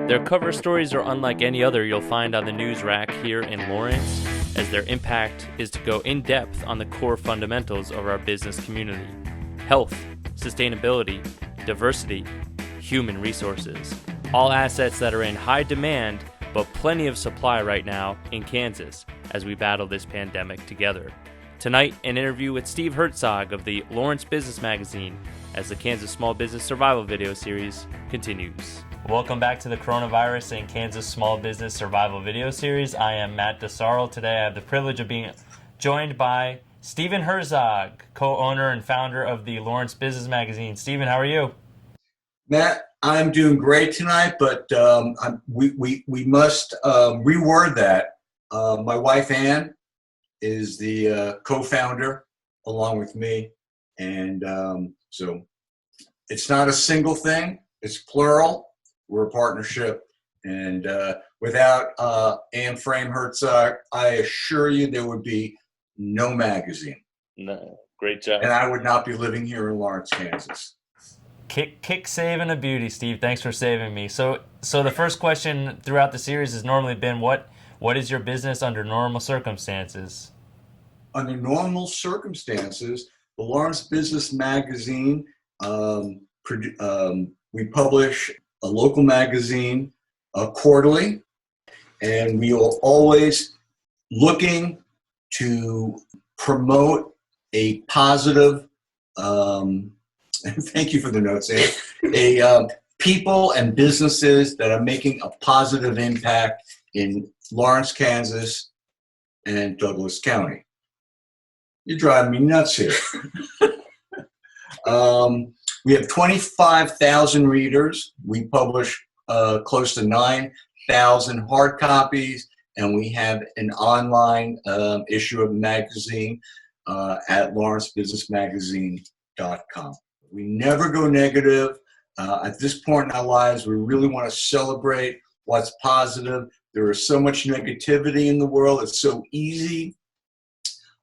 Their cover stories are unlike any other you'll find on the news rack here in Lawrence, as their impact is to go in depth on the core fundamentals of our business community: health, sustainability, diversity, human resources. All assets that are in high demand, but plenty of supply right now in Kansas as we battle this pandemic together. Tonight, an interview with Steve Herzog of the Lawrence Business Magazine as the Kansas Small Business Survival video series continues. Welcome back to the Coronavirus and Kansas Small Business Survival video series. I am Matt DeSarl. Today I have the privilege of being joined by Stephen Herzog, co-owner and founder of the Lawrence Business Magazine. Stephen, how are you? Matt, I'm doing great tonight, but we must reword that. My wife, Ann, is the co-founder along with me, and so it's not a single thing, it's plural. We're a partnership, and without Ann Frame Herzog, I assure you there would be no magazine. No, great job. And I would not be living here in Lawrence, Kansas. Kick saving a beauty, Steve. Thanks for saving me. So the first question throughout the series has normally been, what is your business under normal circumstances? Under normal circumstances, the Lawrence Business Magazine, we publish a local magazine quarterly, and we are always looking to promote a positive, thank you for the notes, Ann, people and businesses that are making a positive impact in Lawrence, Kansas, and Douglas County. You're driving me nuts here. We have 25,000 readers. We publish close to 9,000 hard copies, and we have an online issue of the magazine at lawrencebusinessmagazine.com. We never go negative. At this point in our lives, we really want to celebrate what's positive. There is so much negativity in the world. It's so easy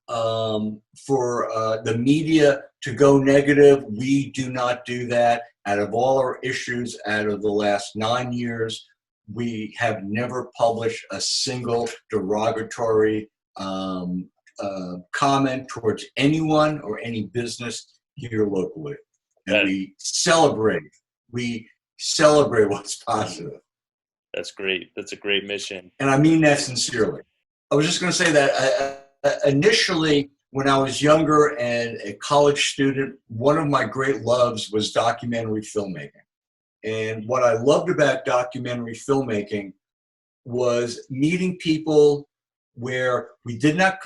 for the media to go negative. We do not do that. Out of all our issues out of the last 9 years, we have never published a single derogatory comment towards anyone or any business here locally. And we celebrate what's positive. That's great. That's a great mission. And I mean that sincerely. I was just going to say that initially, when I was younger and a college student, one of my great loves was documentary filmmaking. And what I loved about documentary filmmaking was meeting people where we did not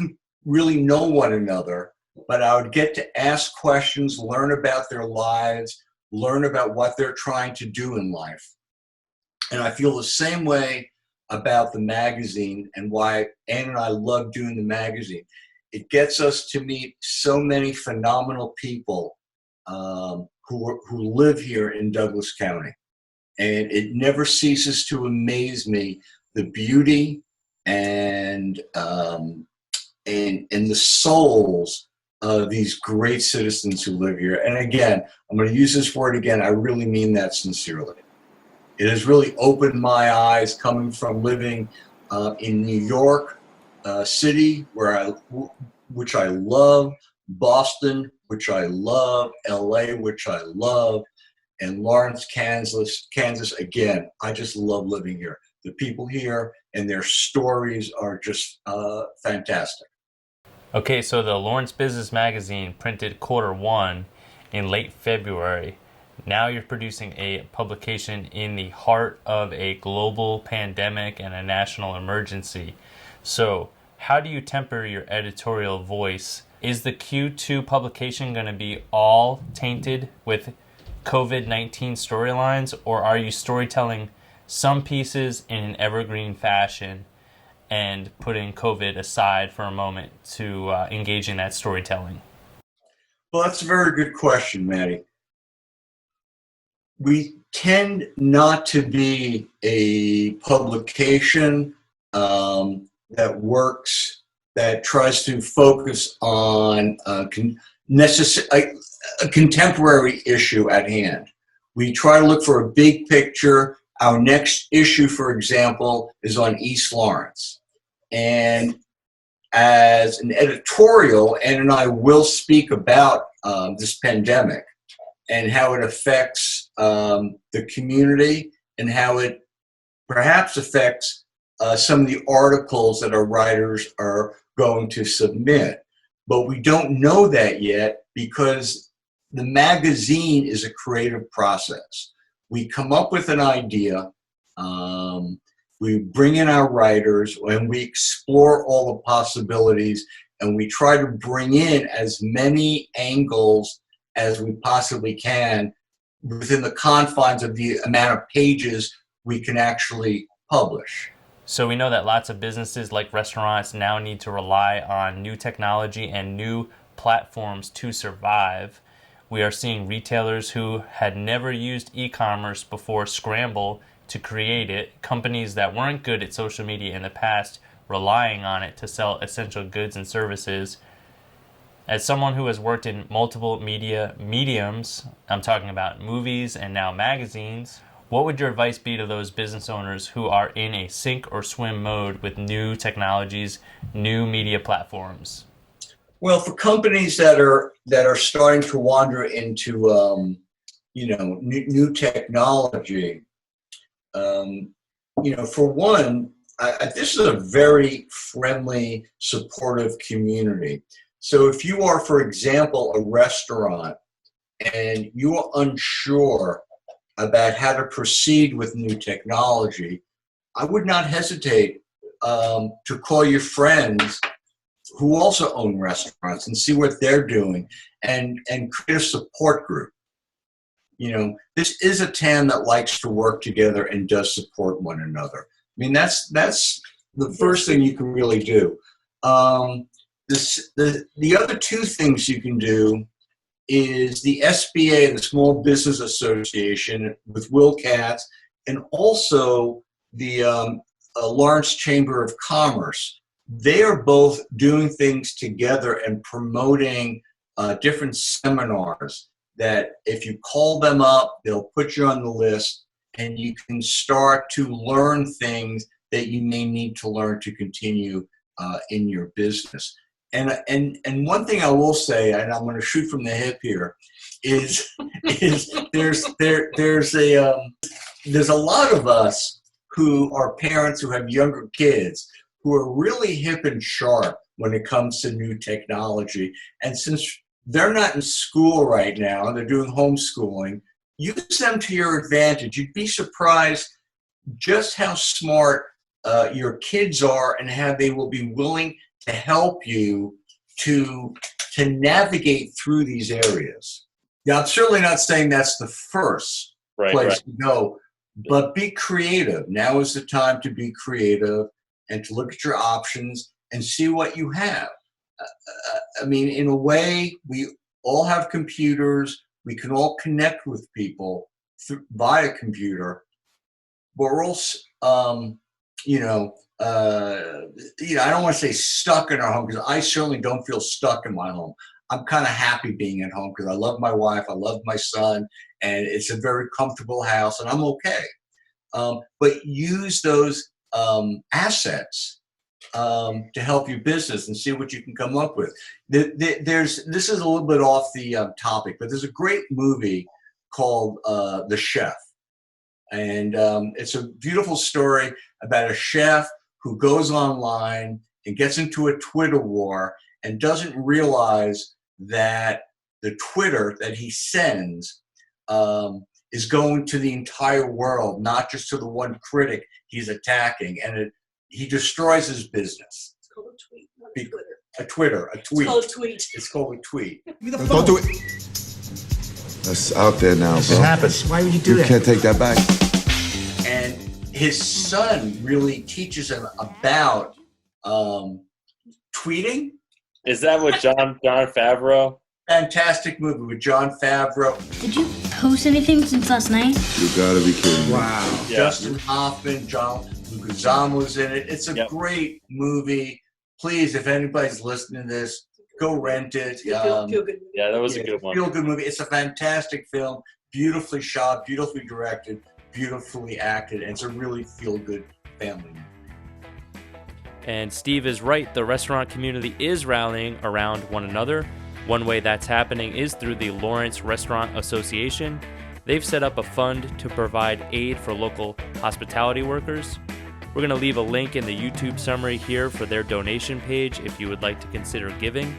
really know one another, but I would get to ask questions, learn about their lives, learn about what they're trying to do in life. And I feel the same way about the magazine and why Ann and I love doing the magazine. It gets us to meet so many phenomenal people who live here in Douglas County. And it never ceases to amaze me, the beauty and the souls of these great citizens who live here. And again, I'm going to use this word again. I really mean that sincerely. It has really opened my eyes coming from living in New York City, which I love, Boston, which I love, LA, which I love, and Lawrence, Kansas, again. I just love living here. The people here and their stories are just fantastic. Okay, so the Lawrence Business Magazine printed Q1 in late February. Now you're producing a publication in the heart of a global pandemic and a national emergency. So how do you temper your editorial voice? Is the Q2 publication going to be all tainted with COVID-19 storylines, or are you storytelling some pieces in an evergreen fashion and putting COVID aside for a moment to engage in that storytelling? Well, that's a very good question, Maddie. We tend not to be a publication that tries to focus on a contemporary issue at hand. We try to look for a big picture Our next issue, for example, is on East Lawrence. And as an editorial, Ann and I will speak about this pandemic and how it affects the community and how it perhaps affects some of the articles that our writers are going to submit. But we don't know that yet because the magazine is a creative process. We come up with an idea, we bring in our writers, and we explore all the possibilities, and we try to bring in as many angles as we possibly can within the confines of the amount of pages we can actually publish. So we know that lots of businesses like restaurants now need to rely on new technology and new platforms to survive. We are seeing retailers who had never used e-commerce before scramble to create it, companies that weren't good at social media in the past relying on it to sell essential goods and services. As someone who has worked in multiple media mediums, I'm talking about movies and now magazines, what would your advice be to those business owners who are in a sink or swim mode with new technologies, new media platforms? Well, for companies that are starting to wander into new technology, for one, this is a very friendly, supportive community. So if you are, for example, a restaurant and you are unsure about how to proceed with new technology, I would not hesitate to call your friends who also own restaurants and see what they're doing and create a support group. This is a town that likes to work together and does support one another. I mean, that's the first thing you can really do. The other two things you can do is the SBA, the Small Business Association, with Will Katz, and also the Lawrence Chamber of Commerce. They are both doing things together and promoting different seminars that if you call them up, they'll put you on the list and you can start to learn things that you may need to learn to continue in your business. And one thing I will say, and I'm going to shoot from the hip here, is there's a lot of us who are parents who have younger kids who are really hip and sharp when it comes to new technology. And since they're not in school right now and they're doing homeschooling, use them to your advantage. You'd be surprised just how smart your kids are and how they will be willing to help you to navigate through these areas. Now, I'm certainly not saying that's the first place to go, but be creative. Now is the time to be creative and to look at your options and see what you have. I mean, in a way, we all have computers. We can all connect with people via computer, but we're all, I don't want to say stuck in our home, because I certainly don't feel stuck in my home. I'm kind of happy being at home because I love my wife, I love my son, and it's a very comfortable house, and I'm okay. But use those assets to help your business and see what you can come up with. This is a little bit off the topic, but there's a great movie called The Chef. And it's a beautiful story about a chef who goes online and gets into a Twitter war and doesn't realize that the Twitter that he sends is going to the entire world, not just to the one critic he's attacking. And he destroys his business. It's called a tweet, not a Twitter. A tweet. It's called a tweet. It's called a tweet. Don't do it. That's out there now, bro. It happens. Why would you do that? You can't take that back. And his son really teaches him about tweeting. Is that what Jon Favreau? Fantastic movie with Jon Favreau. Did you post anything since last night? You gotta be kidding me. Wow. Yeah. Justin Hoffman, John Leguizamo was in it. It's a great movie. Please, if anybody's listening to this, go rent it. Feel good. Yeah, that was a good one. Feel good movie. It's a fantastic film, beautifully shot, beautifully directed. beautifully acted, and it's a really feel-good family movie. And Steve is right, the restaurant community is rallying around one another. One way that's happening is through the Lawrence Restaurant Association. They've set up a fund to provide aid for local hospitality workers. We're going to leave a link in the YouTube summary here for their donation page if you would like to consider giving.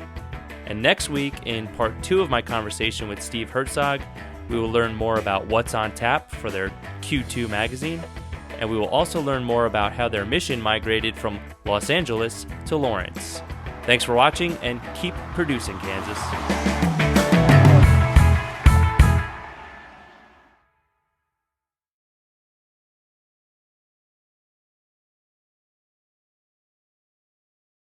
And next week, in part 2 of my conversation with Steve Herzog, we will learn more about what's on tap for their Q2 magazine. And we will also learn more about how their mission migrated from Los Angeles to Lawrence. Thanks for watching, and keep producing, Kansas.